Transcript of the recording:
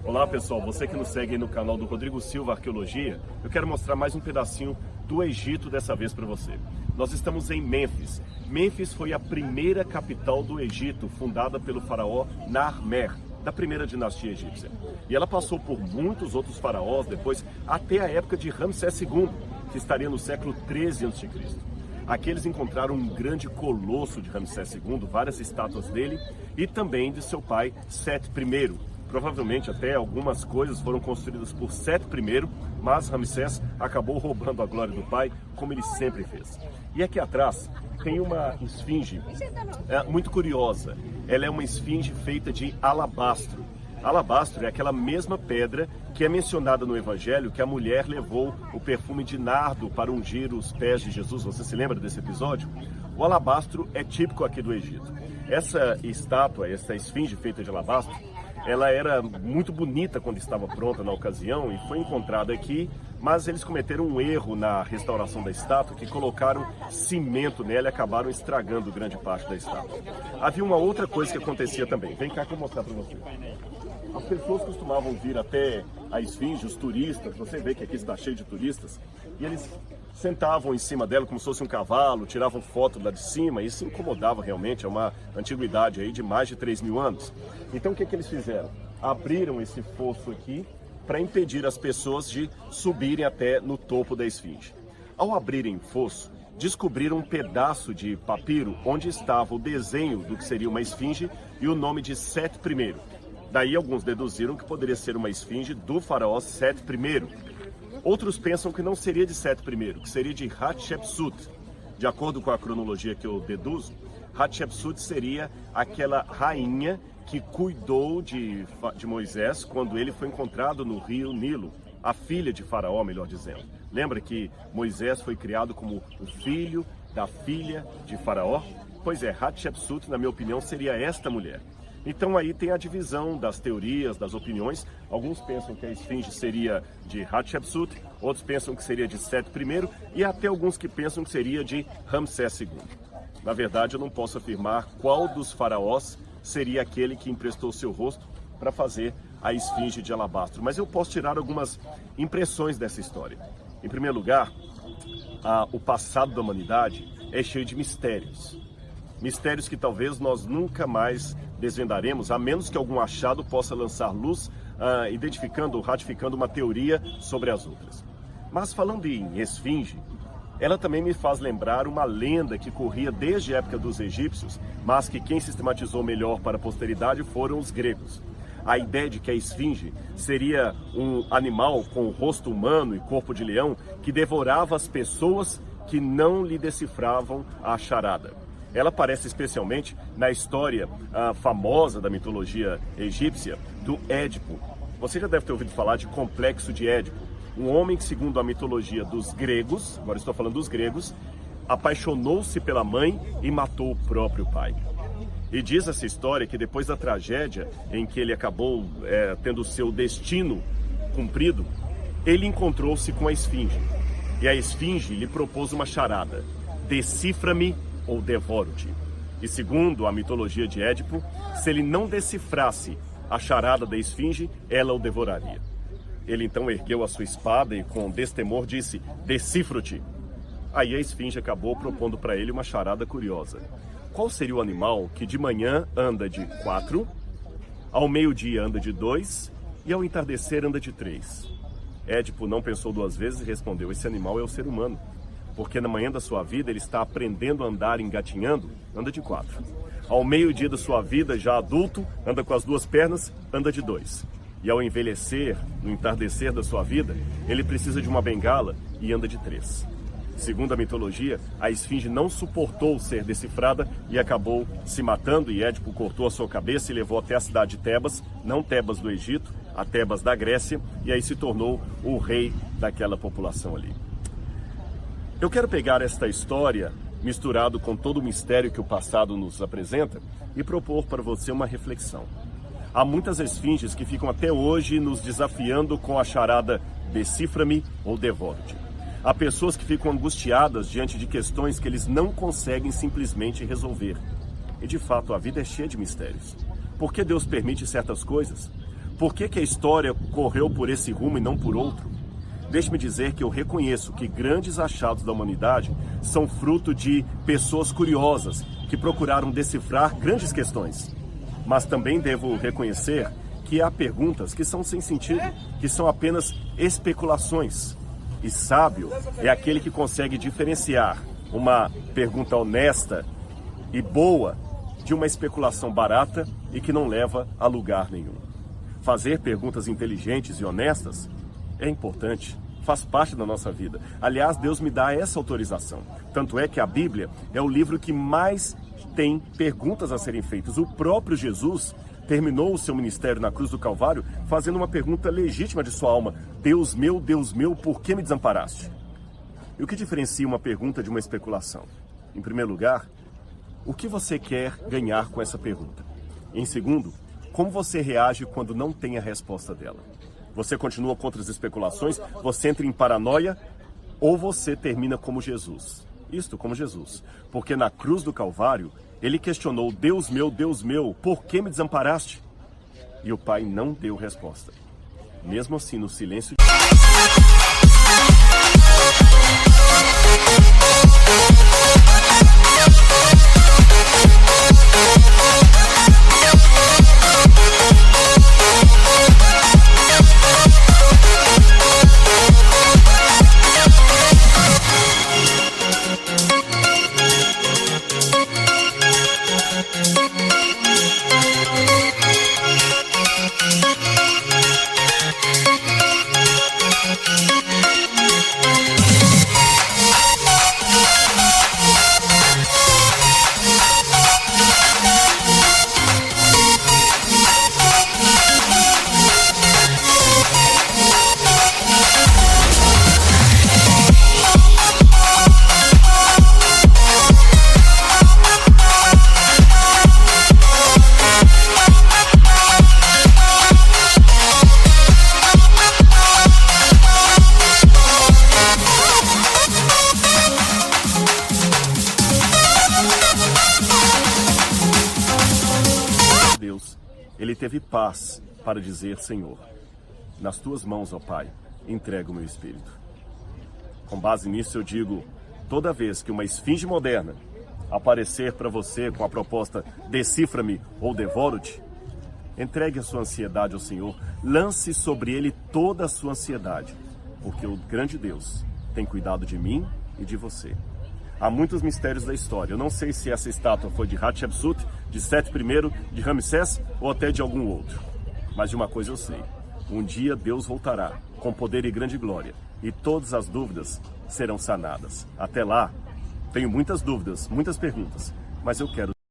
Olá pessoal, você que nos segue aí no canal do Rodrigo Silva Arqueologia, eu quero mostrar mais um pedacinho do Egito dessa vez para você. Nós estamos em Mênfis. Mênfis foi a primeira capital do Egito, fundada pelo faraó Narmer, da primeira dinastia egípcia. E ela passou por muitos outros faraós depois, até a época de Ramsés II, que estaria no século 13 a.C. Aqui eles encontraram um grande colosso de Ramsés II, várias estátuas dele e também de seu pai Sete I. Provavelmente até algumas coisas foram construídas por Sete I, mas Ramsés acabou roubando a glória do pai, como ele sempre fez. E aqui atrás tem uma esfinge muito curiosa. Ela é uma esfinge feita de alabastro. Alabastro é aquela mesma pedra que é mencionada no Evangelho, que a mulher levou o perfume de nardo para ungir os pés de Jesus. Você se lembra desse episódio? O alabastro é típico aqui do Egito. Essa estátua, essa esfinge feita de alabastro, ela era muito bonita quando estava pronta na ocasião e foi encontrada aqui, mas eles cometeram um erro na restauração da estátua, que colocaram cimento nela e acabaram estragando grande parte da estátua. Havia uma outra coisa que acontecia também. Vem cá que eu vou mostrar para você. As pessoas costumavam vir até a esfinge, os turistas, você vê que aqui está cheio de turistas, e eles sentavam em cima dela como se fosse um cavalo, tiravam foto lá de cima, e isso incomodava realmente, é uma antiguidade aí de mais de 3.000 anos. Então o que eles fizeram? Abriram esse fosso aqui para impedir as pessoas de subirem até no topo da esfinge. Ao abrirem o fosso, descobriram um pedaço de papiro onde estava o desenho do que seria uma esfinge e o nome de Sete I. Daí alguns deduziram que poderia ser uma esfinge do faraó Sete I. Outros pensam que não seria de Sete I, que seria de Hatshepsut. De acordo com a cronologia que eu deduzo, Hatshepsut seria aquela rainha que cuidou de Moisés quando ele foi encontrado no rio Nilo, a filha de Faraó, melhor dizendo. Lembra que Moisés foi criado como o filho da filha de Faraó? Pois é, Hatshepsut, na minha opinião, seria esta mulher. Então aí tem a divisão das teorias, das opiniões. Alguns pensam que a esfinge seria de Hatshepsut, outros pensam que seria de Sete I e até alguns que pensam que seria de Ramsés II. Na verdade, eu não posso afirmar qual dos faraós seria aquele que emprestou seu rosto para fazer a esfinge de alabastro, mas eu posso tirar algumas impressões dessa história. Em primeiro lugar, o passado da humanidade é cheio de mistérios. Mistérios que talvez nós nunca mais desvendaremos, a menos que algum achado possa lançar luz, identificando ou ratificando uma teoria sobre as outras. Mas falando em esfinge, ela também me faz lembrar uma lenda que corria desde a época dos egípcios, mas que quem sistematizou melhor para a posteridade foram os gregos. A ideia de que a esfinge seria um animal com rosto humano e corpo de leão que devorava as pessoas que não lhe decifravam a charada. Ela aparece especialmente na história famosa da mitologia egípcia do Édipo. Você já deve ter ouvido falar de Complexo de Édipo. Um homem que, segundo a mitologia dos gregos, agora estou falando dos gregos, apaixonou-se pela mãe e matou o próprio pai. E diz essa história que depois da tragédia em que ele acabou tendo seu destino cumprido, ele encontrou-se com a esfinge. E a esfinge lhe propôs uma charada: decifra-me ou devoro-te. E segundo a mitologia de Édipo, se ele não decifrasse a charada da esfinge, ela o devoraria. Ele então ergueu a sua espada e com destemor disse: decifro-te. Aí a esfinge acabou propondo para ele uma charada curiosa. Qual seria o animal que de manhã anda de 4, ao meio-dia anda de 2 e ao entardecer anda de 3? Édipo não pensou duas vezes e respondeu: esse animal é o ser humano. Porque na manhã da sua vida ele está aprendendo a andar engatinhando, anda de 4. Ao meio-dia da sua vida, já adulto, anda com as 2 pernas, anda de 2. E ao envelhecer, no entardecer da sua vida, ele precisa de uma bengala e anda de 3. Segundo a mitologia, a esfinge não suportou ser decifrada e acabou se matando, e Édipo cortou a sua cabeça e levou até a cidade de Tebas, não Tebas do Egito, a Tebas da Grécia, e aí se tornou o rei daquela população ali. Eu quero pegar esta história, misturado com todo o mistério que o passado nos apresenta, e propor para você uma reflexão. Há muitas esfinges que ficam até hoje nos desafiando com a charada decifra-me ou devoro-te. Há pessoas que ficam angustiadas diante de questões que eles não conseguem simplesmente resolver. E de fato a vida é cheia de mistérios. Por que Deus permite certas coisas? Por que a história correu por esse rumo e não por outro? Deixe-me dizer que eu reconheço que grandes achados da humanidade são fruto de pessoas curiosas que procuraram decifrar grandes questões. Mas também devo reconhecer que há perguntas que são sem sentido, que são apenas especulações. E sábio é aquele que consegue diferenciar uma pergunta honesta e boa de uma especulação barata e que não leva a lugar nenhum. Fazer perguntas inteligentes e honestas é importante, faz parte da nossa vida. Aliás, Deus me dá essa autorização. Tanto é que a Bíblia é o livro que mais tem perguntas a serem feitas. O próprio Jesus terminou o seu ministério na cruz do Calvário fazendo uma pergunta legítima de sua alma: Deus meu, por que me desamparaste? E o que diferencia uma pergunta de uma especulação? Em primeiro lugar, o que você quer ganhar com essa pergunta? Em segundo, como você reage quando não tem a resposta dela? Você continua contra as especulações? Você entra em paranoia? Ou você termina como Jesus? Isto, como Jesus. Porque na cruz do Calvário, ele questionou: Deus meu, por que me desamparaste? E o Pai não deu resposta. Mesmo assim, no silêncio... Ele teve paz para dizer: Senhor, nas tuas mãos, ó Pai, entrego o meu espírito. Com base nisso eu digo, toda vez que uma esfinge moderna aparecer para você com a proposta decifra-me ou devoro-te, entregue a sua ansiedade ao Senhor, lance sobre ele toda a sua ansiedade, porque o grande Deus tem cuidado de mim e de você. Há muitos mistérios da história. Eu não sei se essa estátua foi de Hatshepsut, de Sete I, de Ramsés ou até de algum outro. Mas de uma coisa eu sei: um dia Deus voltará com poder e grande glória e todas as dúvidas serão sanadas. Até lá, tenho muitas dúvidas, muitas perguntas, mas eu quero